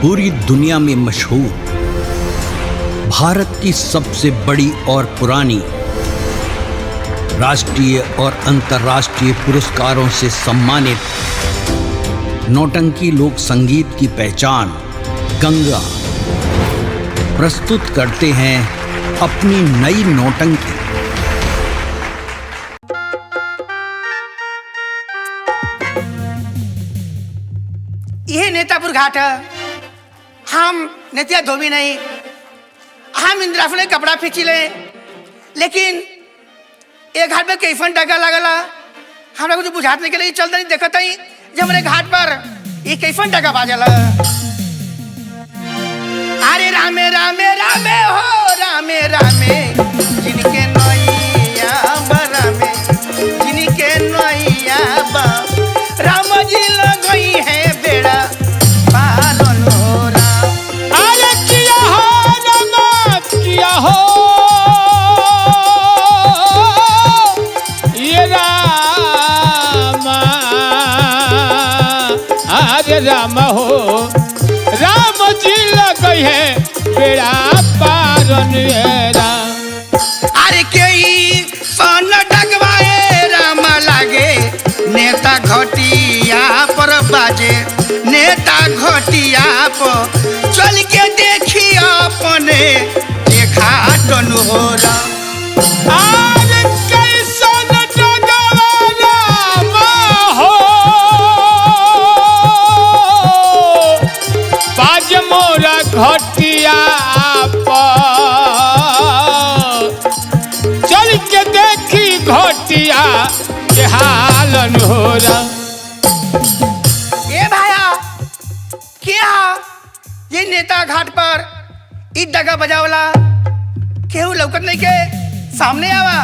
पूरी दुनिया में मशहूर, भारत की सबसे बड़ी और पुरानी, राष्ट्रीय और अंतर्राष्ट्रीय पुरस्कारों से सम्मानित नौटंकी लोक संगीत की पहचान गंगा प्रस्तुत करते हैं अपनी नई नौटंकी। यह नेतापुर घाट है। हम नेतिया धोबी नहीं, हम इंदिरा फुले कपड़ा फींची ले, लेकिन एक घाट में कैफन डगा लगला हमरा कुछ बुझात नहीं के लिए चलता नहीं देखत ही जब हमारे घाट पर ये कैफन डगा बाजल। अरे रामे रामे रामे हो रामे रामे जिनके नैया रामे जिनके नैया बा राम जी लगई है बेड़ा पालन हो राम। अरे किया हो राम किया हो ये राम, अरे राम हो राम जी लगई है बेड़ा पारन है राम। अरे कई सन डगवाए राम लागे नेता घटिया पर बाजे, नेता घटिया पर चल के देखी अपने देखा टन हो राम। अरे कैसन डगवा राम हो बाज मोरा घटिया पर चल के देखी घटिया के हालन हो राम। ए भाया क्या ये नेता घाट पर ई डगा बजावला केहू लौकत नहीं के सामने आवा।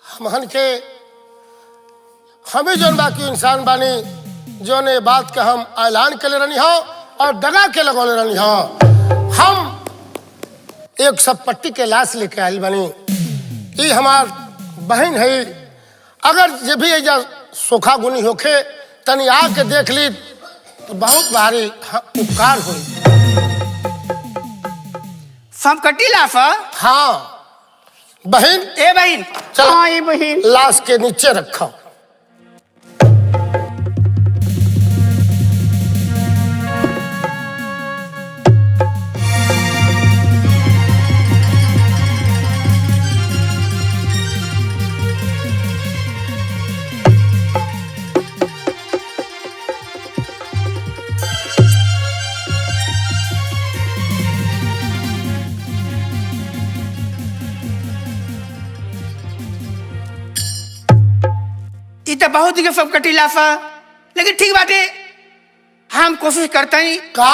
हमहन के हमें जौन बाकी इंसान बानी जौन ये बात के हम ऐलान के ले रही हो और दगा के लगौले रही हो। हम एक सब पट्टी के लाश लेके आयल बानी, ये हमार बहन है। अगर ये भी एजा सोखा गुनी होखे तनी आके देख ली तो बहुत भारी उपकार हुई। सब कटी लाफा। हाँ बहन, ए बहन चलो हाँ ये बहन लाश के नीचे रखो। तो बहुत ही सब कटी लाफा, लेकिन ठीक बात है हम कोशिश करते हैं। का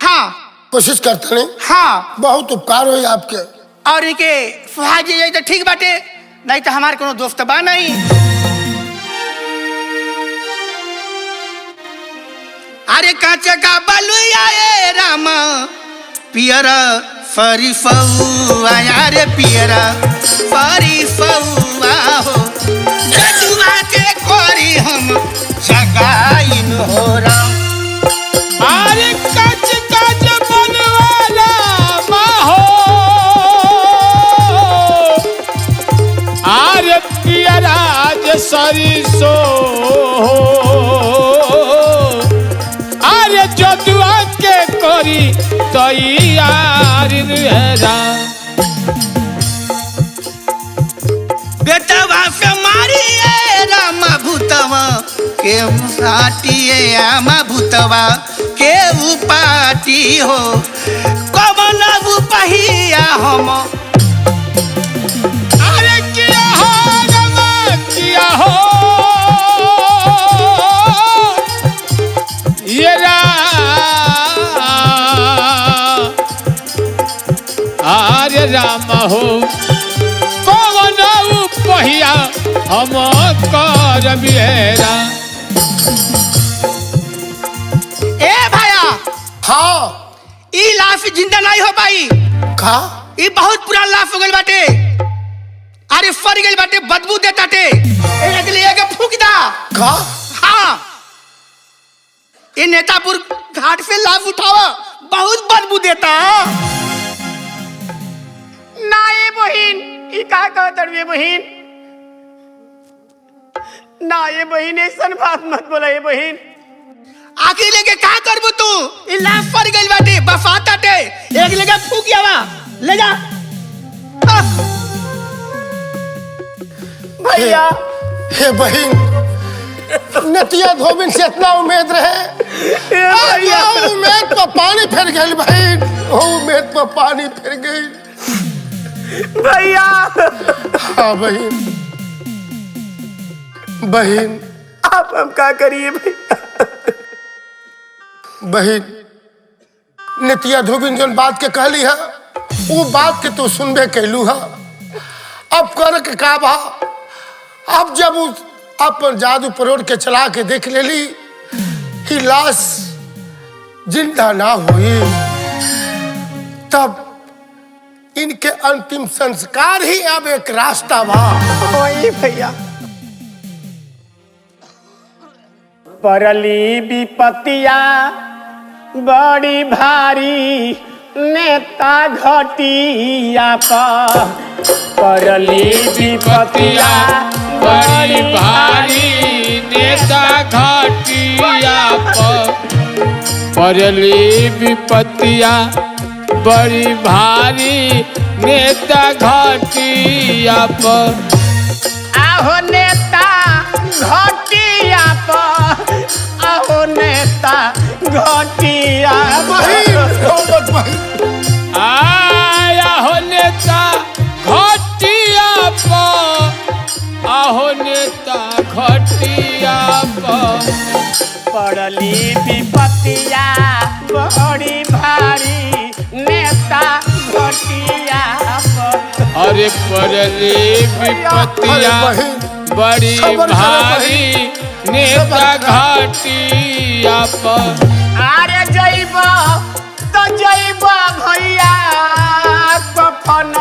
हाँ कोशिश करते नहीं, हाँ बहुत उपकार हुई आपके। और इनके सुहाग जाए तो ठीक बात है, नहीं तो हमारे कोनो दोस्त बा नहीं। अरे कांचे का बलुया ए राम पियरा फरी फौआ, अरे पियरा फरी फौआ हो जजुआ के कोरी हम जगाइन हो राम। अरे कच कच बनवाला हो अरे पियराज सरिसो अरे जदुआ के करी तैयार राम। बेटवा से मारिए राम भूतवा के पाटिए आमा भूतवा के पाटी हो कमन पहिया हम। अरे किया हो राम किया हो ये राम, अरे राम हो कौन पहिया हम कर बिहेरा। ए भाया हाँ ई लाश जिंदा नहीं हो पाई। का ये बहुत पुरान लाफ हो गइल बाटे। अरे फर गइल बाटे, बदबू देताटे। एक लिए के फूक दा। का हाँ, ये नेतापुर घाट से लाभ उठावा, बहुत बदबू देता। ना ये बहिन, ये का कहत ये बहिन? ना ये बहिन, ऐसा बात मत बोला ये बहिन। आखिर लेके का करबू तू? ये लाभ फर गइल बाटे, बफाताटे। एक लेके फूक आवा, ले जा। भैया, हे बहन, नतिया धोबिन से इतना उम्मीद रहे, उम्मीद पर पानी फिर गई बहन, उम्मीद पर पानी फिर गई भैया। हाँ बहन, बहन आप हम क्या करिए भैया? बहन, नतिया धोबिन जो बात के कहली है, वो बात के तो सुनबे कैलू है। अब कर के का बा, अब जब उस अपन जादू परोड़ के चला के देख लेली कि लाश जिंदा ना हुई, तब इनके अंतिम संस्कार ही अब एक रास्ता बा। वही भैया, परली विपतिया बड़ी भारी, नेता घटिया पर। परली विपतिया बड़ी भारी, नेता घटिया पर। परली विपतिया बड़ी भारी, नेता घटिया पर। आहो नेता घटिया पर, आहो नेता घटिया आया हो नेता घटिया पर, आहो नेता घटिया पर। पड़ली विपतिया बड़ी भारी, नेता घटिया पर। अरे परली विपतिया बड़ी भारी, नेता घटिया पर। अरे जइब तो जइब भैया, कफन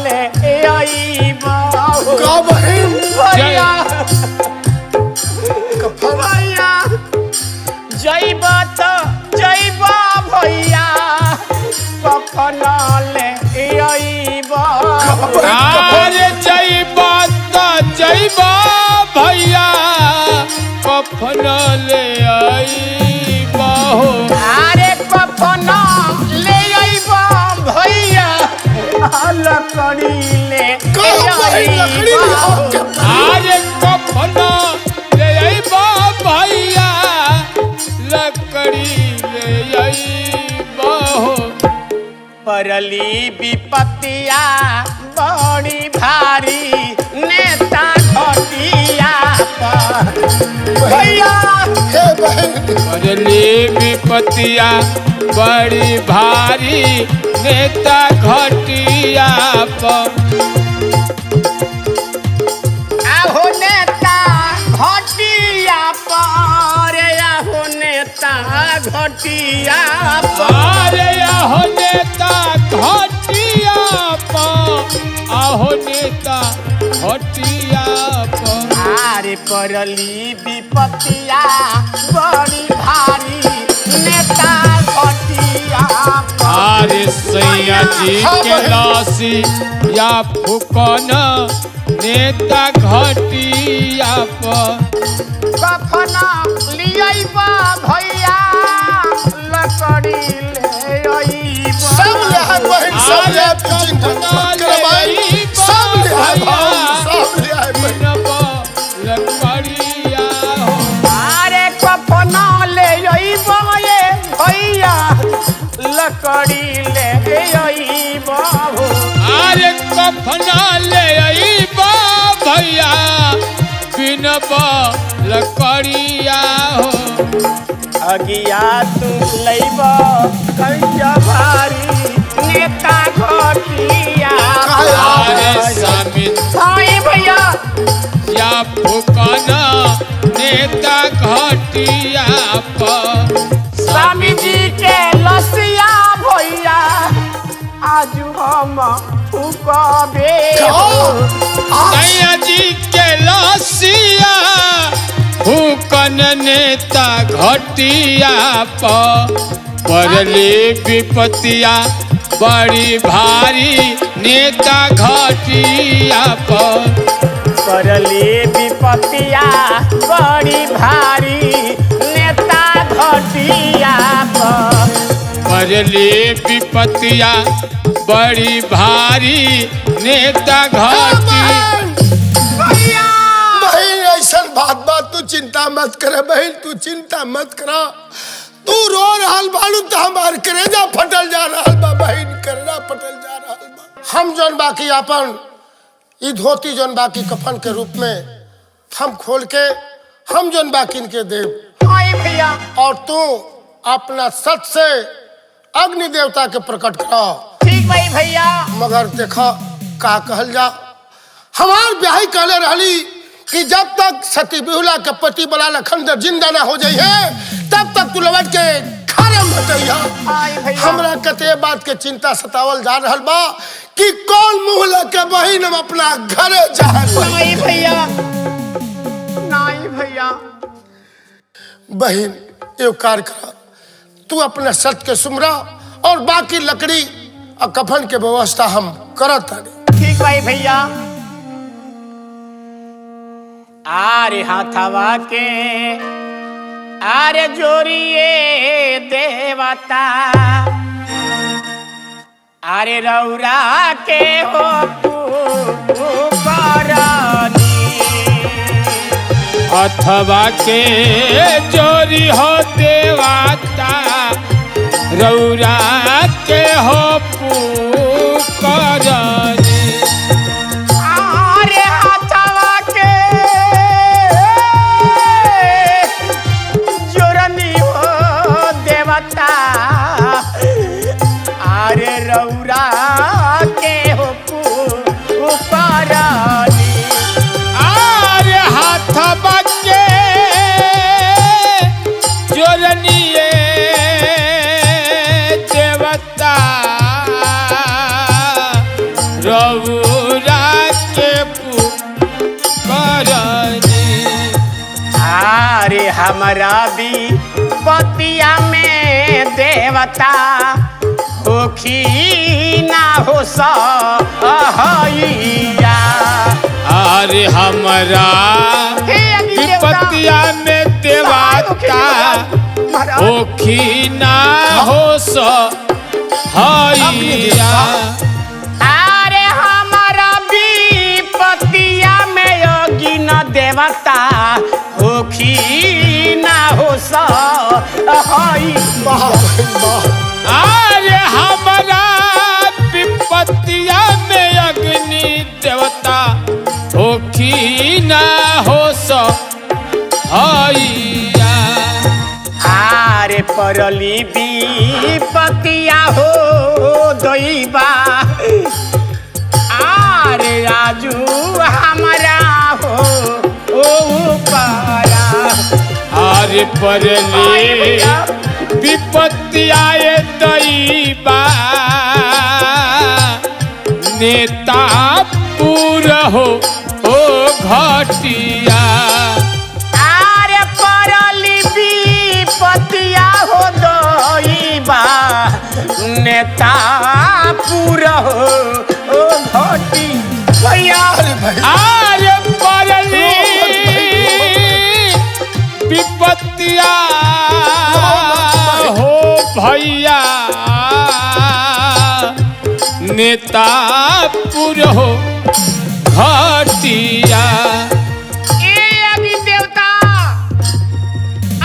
ले अइब भैया। भैया जइब तो जइब भैया, कफन ले अइब। अरे जइबा तो जइबा भैया, कफन ले अइबा हो। अरे कफन ले अइब भैया, लकड़ी ले अइब। अरे कफन ले अइबा भैया, लकड़ी ले अइबा हो। परली विपतिया बड़ी भारी, नेता घटिया पर। भैया हे बहन, परली विपतिया बड़ी भारी, नेता घटिया पर। आहो नेता घटिया पर, आहो नेता घटिया पर। अरे आहो नेता घटिया पर, आहो नेता घटिया पर। अरे परली विपतिया बड़ी भारी, नेता घटिया पर। अरे सैया जी के लाशी या फुकन, नेता घटिया पर। कफन लियाइब भैया, लकड़ी ले अइब। सब ले है बहन, सब ले है पिचिन करवाई, सब ले है भाऊ, सब ले है बहन। लकड़िया हो। अरे कफन ले अइब ये भैया, लकड़ी ले अइब हो। अरे कफन ले अइबा भैया, बिनबा लकड़िया हो। अगिया तू लइब कहिया भारी, नेता घटिया अरे पर। स्वामी हाँ भैया, या फुकन, नेता घटिया पर। स्वामी जी के लसिया भैया, आज हम हम फूकबे नैया जी के लसिया फूकन नेता घटिया परले विपतिया बड़ी भारी नेता घटिया परले विपतिया बड़ी भारी नेता घटिया परले विपतिया बड़ी भारी नेता घटी बहन ऐसा बात तू चिंता मत करे बहन, तू चिंता मत करा। तू रो रहल बालू तो हमार करेजा फटल जा रहल बा बहन, करेजा फटल जा रहल बा। हम जौन बाकी अपन ई धोती जौन बाकी कफन के रूप में हम खोल के हम जौन बाकी इनके देव आई भैया और तू अपना सत से अग्नि देवता के प्रकट करा। ठीक भाई भैया। मगर देखा का कहल जा, हमार ब्याही कहले रहली कि जब तक सती बिहुला के पति बला लखनदर जिंदा ना हो जाई है तब तक तू लौट के खारे मत जइहा। आई भैया हमरा कते बात के चिंता सतावल जा रहल बा कि कौन मुंह लगे बहिन हम अपना घरे जाए। नहीं भैया नहीं भैया। बहिन एव कार्य करा, तू अपने सत के सुमरा और बाकी लकड़ी और कफन के व्यवस्था हम करत तानी। ठीक भाई भैया। आरे हाथवा के आरे जोरिए देवता आरे रौरा के हो करनी अथवा के जोरी हो देवाता रौरा के हो पुकारनी आरे हाथवा के जोरनी हो देवता आरे रौरा के हो पुकारनी आरे हाथवा के जोरनिए देवता रौरा के पुकारनी आरे हमरा भी पतिया में देवता होखी ना हो सहैया। अरे हमरा हे अग्नि देवता, विपतिया में देवता महाराज होखी ना हो सहैया। अरे हमारा भी पतिया में योगी न देवता होखी ना हो सहैया। अरे हमरा विपतिया में अग्नि देवता होखी ना हो सहैया। आरे परली विपतिया हो दैबा आरे राजू हमारा हो ओ पारा। अरे परले विपत्तियाए दैबा नेता पूरा हो ओ घटिया। आरे परली विपतिया हो दैबा नेता पूरा हो ओ घटी भैया। अरे परली विपत्तिया हो भैया नेता पूरा हो घटिया। ए अग्नि देवता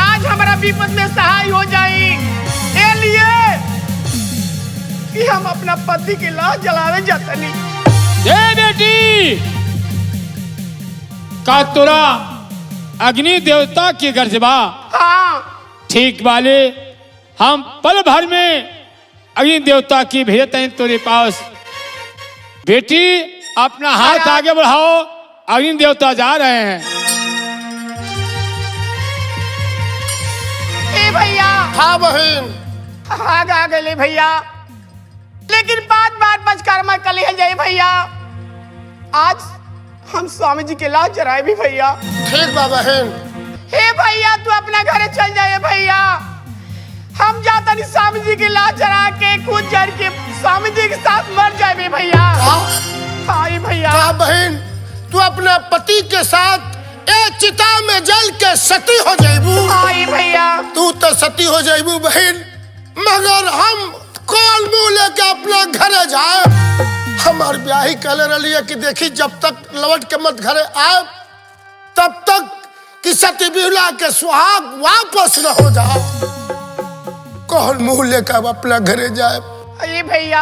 आज हमारा विपद में सहाय हो जाई ए लिए कि हम अपना पति की लाश जलावे जातनी। ए बेटी का तोरा अग्नि देवता की गर्जबा हाँ ठीक वाले हम पल भर में अग्नि देवता की भेजते हैं तेरे पास। बेटी अपना हाथ आगे बढ़ाओ, अग्नि देवता जा रहे हैं। ए भैया हाँ बहन आग आ गए भैया। लेकिन बात बात पंचकर्मा कली है जाए भैया। आज हम स्वामी जी के लाश जराए भी भैया। ठीक बा बहन। हे भैया तू अपना घरे चल जाए भैया। हम जाता नहीं स्वामी जी के लाश जरा के कूद जड़ के स्वामी जी के साथ मर जाए भी भैया। हाँ भैया। का बहन तू अपना पति के साथ ए चिता में जल के सती हो जाइबू। हाँ भैया। तू तो सती हो जाइबू बहन, मगर हम कौन मुंह लेके अपना घरे जाए। हमार ब्याही कहले रही है कि देखी जब तक लौट के मत घरे आए तब तक कि सती बिहुला के सुहाग वापस न हो जाए। कौन मुंह लेकर अब अपना घरे जाए। अरे भैया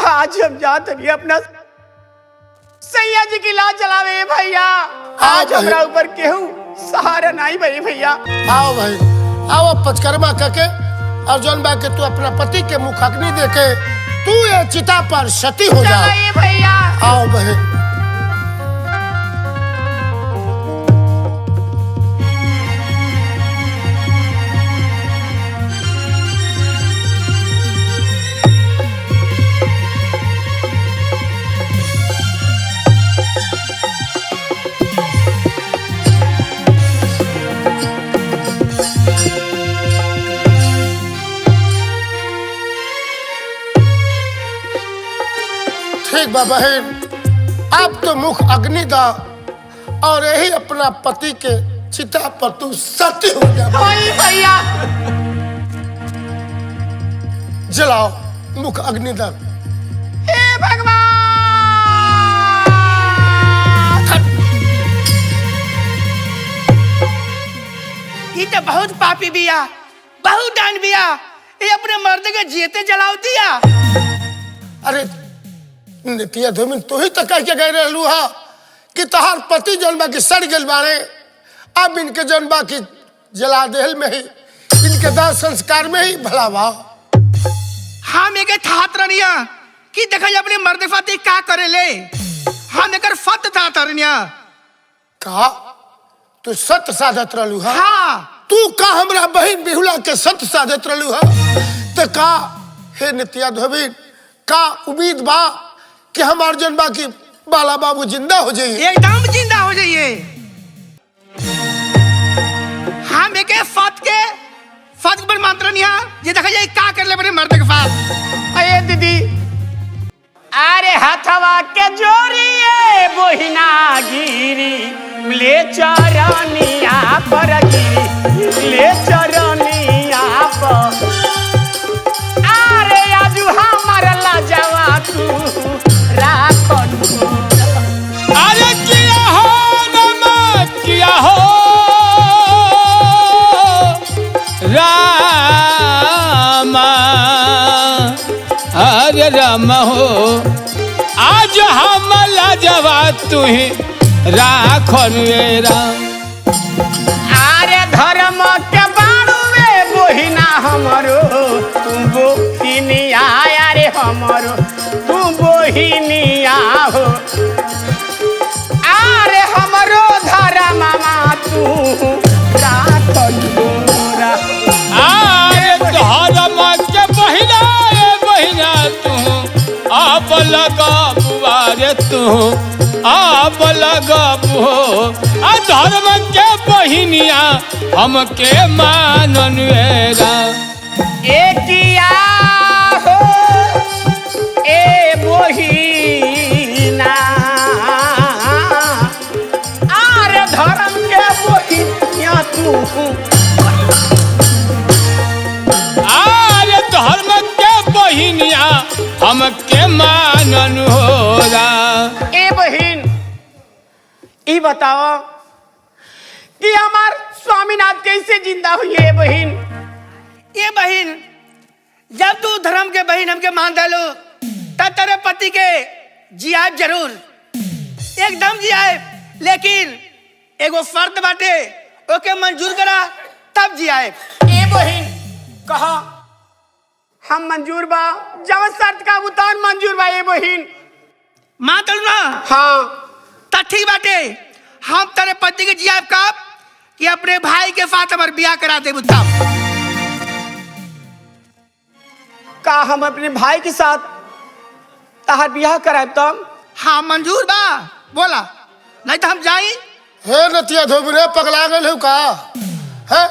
आज हम जाते नहीं अपना सैया जी की लाश जलावे भैया। आज हमरा ऊपर केहू सहारा नहीं भाई भैया। आओ भाई आओ पंचकर्मा करके और जौन बा के तू अपना पति के मुख अग्नि देके तू ये चिता पर सती हो जा भैया। आओ बहन। ठीक बा बहन, अब तो मुख अग्नि दा और यही अपना पति के चिता पर तू सती हो जा भैया। जलाओ मुख अग्नि दा। हे भगवान ये तो बहुत पापी बिया, बहुत डान बिया। ये अपने मर्द के जीते जलाओ दिया। अरे नितिया धूमिन तू ही तो कह के गए रहलू हा कि तहार पति जनबा की सड़ गल बारे। अब इनके जनबा की जला देहल में ही इनके दाह संस्कार में ही भला बा। हम एक थात रनिया कि देखा अपने मर्द फाती का करे ले। हम एक फत थात रनिया। का तू सत्य साधत रहलू हा। हाँ तू का हमरा बहन बिहुला के सत्य साधत रहलू हा। तो का हे नितिया धोबिन का उम्मीद बा कि हमार जनबा की बाला बाबू जिंदा हो जाइए। एकदम जिंदा हो जाइए। हम एक फत पर मात्र नहीं ये देखा जाए का कर ले अपने मर्द के साथ। अरे दीदी अरे हथवा के जोड़िए बोहिना गिरी ले चरनिया पर गिरी ले चरनिया पर। अरे आजू हमारा लाजवा तू राखन। अरे किया हो नमक किया हो रामा, हरे राम हो आज हम लाजवा तुही राखन रे राम। अरे धर्म के बाड़ुए बोहिना हमरो तू बोहिनिया। अरे हमरो तू बोहिनिया हो। अरे हमरो धर्म तू राखन तोरा। आरे धर्म के बहिना बहिना तू आप लगा बुआरे तू आप लगा बुहो। आ धर्म के बहिनिया हमके मानन वेरा। एकिया हो ए बोहिना। आरे धर्म के बोहिनिया तू। आरे धर्म के बहिनिया हमके मानन होरा। ए बहिन ई बताओ कि हमार स्वामीनाथ कैसे जिंदा हुई है बहिन। ये बहन जब तू धर्म के बहन हमके मान डालो तब तेरे पति के जियाब जरूर एकदम जियाब। लेकिन एगो शर्त बाटे ओके मंजूर करा तब जियाब। ए बहिन कहा हम मंजूर बा। जब शर्त का उतार मंजूर बा। ए बहिन मान तलू ना। हाँ तो ठीक बाटे हम तेरे पति के जियाब कब कि अपने भाई के साथ हमारे ब्याह करा दे तब। का हम अपने भाई के साथ तहार बियाह कराए तब? हाँ मंजूर बा, बोला नहीं तो हम जाई। हे नतिया धोबी पगला गए हो का है?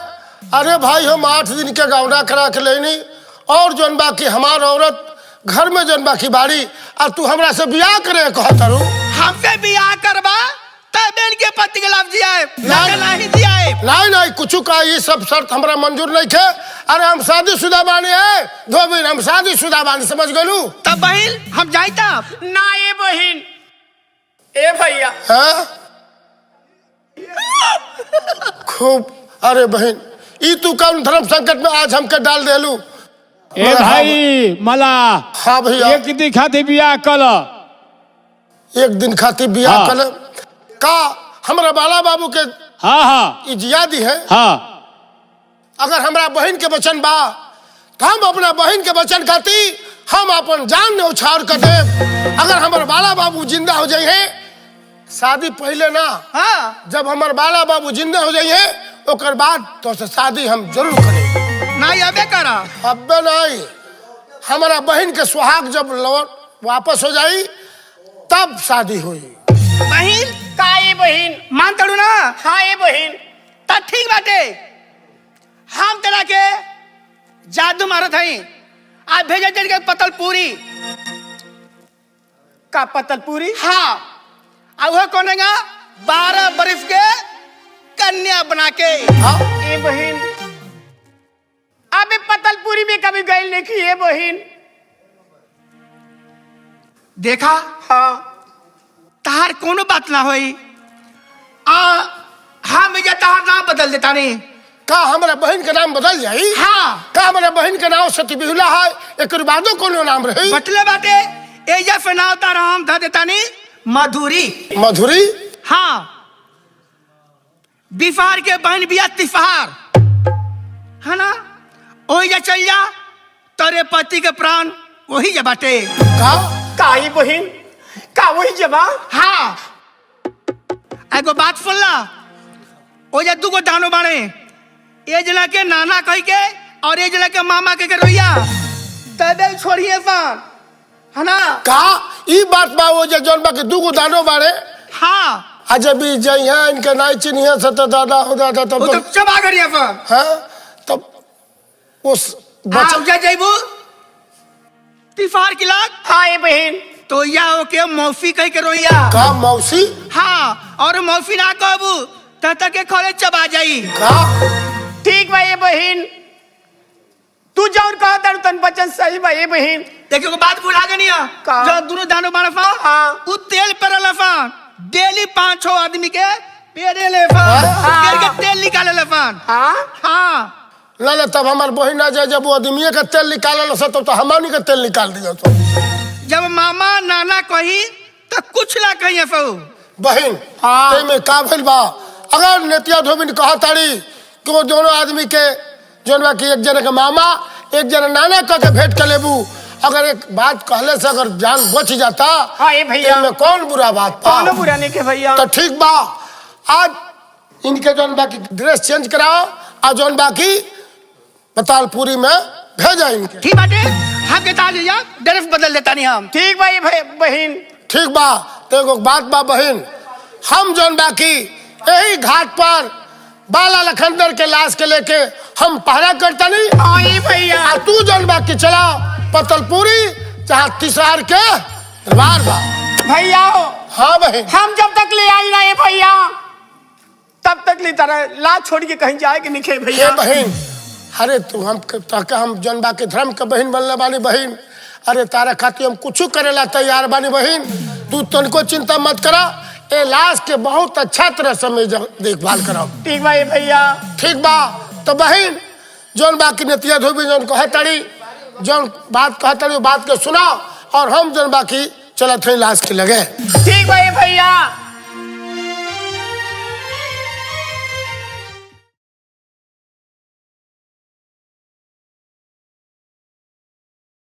अरे भाई हम 8 दिन के गौना करा के लेनी और जौन बाकी हमार औरत घर में जौन बाकी बाड़ी और तू हमरा से बियाह करे कहता रू। हमसे बियाह करबा तब इनके पति के लाभ दियाए नहीं दियाए। नहीं कुछ का ये सब शर्त हमरा मंजूर नहीं थे। अरे हम शादीशुदा बानी है धोबी, हम शादीशुदा बानी, समझ गलू? तब बहन हम जाई तब ना ये बहन ए भैया खूब। अरे बहन ई तू कौन धर्म संकट में आज हमके डाल देलू? ए भाई मला हाँ भैया, एक दिन खातिर बियाह कल। एक दिन खातिर बियाह हाँ। कर का हमरा बाला बाबू के हाँ इजियादी है। हाँ अगर हमरा बहन के वचन बा तो हम अपना बहन के वचन खाती हम अपन जान ने उछाड़ कर दे। अगर हमारे बाला बाबू जिंदा हो जाइए शादी पहले ना, हाँ जब हमारे बाला बाबू जिंदा हो जाइए ओकर बाद तो से शादी हम जरूर करें। नहीं अबे करा। अबे नहीं, हमारा बहन के सुहाग जब लौट वापस हो जाई तब शादी हुई। बहन का ये बहन मान तड़ू ना? हाँ ये बहन तब ठीक बाटे, हम तेरा के जादू मारत हई। आज भेजे तेरे के पतलपुरी। का पतलपुरी? हाँ अब वो कौनेगा 12 बरस के कन्या बना के। हाँ ए बहन अबे पतलपुरी में कभी गई नहीं की ये बहन? देखा हाँ तहार कोनो बात ना होई। हम जा तहार नाम बदल देता नहीं। का हमारा बहन के नाम बदल जाई? हाँ का हमारा बहन के नाम सती बिहुला है एक बादो कोनो नाम रही? बटले बाटे एजा पे नाव तारा हम धा देता नहीं मधुरी। मधुरी? हाँ बिफार के बहन बिया तिफार है ना, वही जा चल जा तेरे पति के प्राण वही जा बाटे। का ये बहन का वही जबा? हाँ एगो बात सुनला, ओ जा दूगो दानो बाड़े, ए जना के नाना कह के और ए जना के मामा कह के रोइया तबे छोड़िए पान है ना। का ई बात बा वो जे जौन बा के दूगो दानो बाड़े? हाँ अजब भी जइहा इनके नाई चिन्हिया से तो दादा हो दादा वो तो चबा करिए पान। हाँ तब उस हाँ जा जाइबू तिफार की लाग। हाँ ये बहन तो या ओके मौसी कह के रोइया। का मौसी? हाँ और मौसी ना कहबू तब के खोले चबा जाई। का ठीक बा ये बहन, तू जौन कहा तारू तन बचन सही बा ये बहन। देखो को बात भुला गनी है का? जो दोनों दानो बाड़ा फा हाँ। उ तेल पर लफान डेली 5-6 आदमी के पेरे ले फा पेड़ के तेल निकाले लफान। हाँ हाँ ना ना तब हमार बहन आ जाए जब वो आदमी का तेल निकाल लो तो हमारी का तेल निकाल दिया तो। जब मामा नाना कही तो कुछ ना कही फो बहन हाँ। ते में का भइल बा? अगर नेतिया धोबिन कहा ताड़ी कि वो दोनों आदमी के जौन बा कि एक जने के मामा एक जने नाना कह के भेंट कर लेबू, अगर एक बात कहले से अगर जान बच जाता हाँ ये भैया में कौन बुरा बात पा? कौनो बुरा नहीं के भैया। तो ठीक बा आज इनके जौन बाकी ड्रेस चेंज कराओ और जौन बाकी पतालपुरी में भेजा इनके। ठीक बाटे हम के ताल जा ड्रेस बदल देता नहीं हम। ठीक बा ये बहन। ठीक बा तो एगो बात बा बहन, हम जौन बाकी यही घाट पर बाला लखनदर के लाश के लेके हम पहरा करता नहीं। हाँ ये भैया और तू जौन बाकी चला पतलपुरी जहाँ तिसार के दरबार बा। भैया हाँ बहन हम जब तक ले आई ना ये भैया तब तक ले तारा ला छोड़ के कहीं जाए कि नहीं खे ये भैया। बहन अरे तू हम जौन बाकी धर्म के बहन बनले बानी बहन, अरे तारा खातिर हम कुछ करेला तैयार बानी बहन, तू तनको चिंता मत करा। ए लाश के बहुत अच्छा तरह से मैं देखभाल कराओ। ठीक बा ये भैया। ठीक बा तो बहन जौन बाकी नतिया धोबी जौन कहे ताड़ी जौन बात कहे ताड़ी बात के सुना और हम जौन बाकी चलत है लाश के लगे। ठीक बा ये भैया।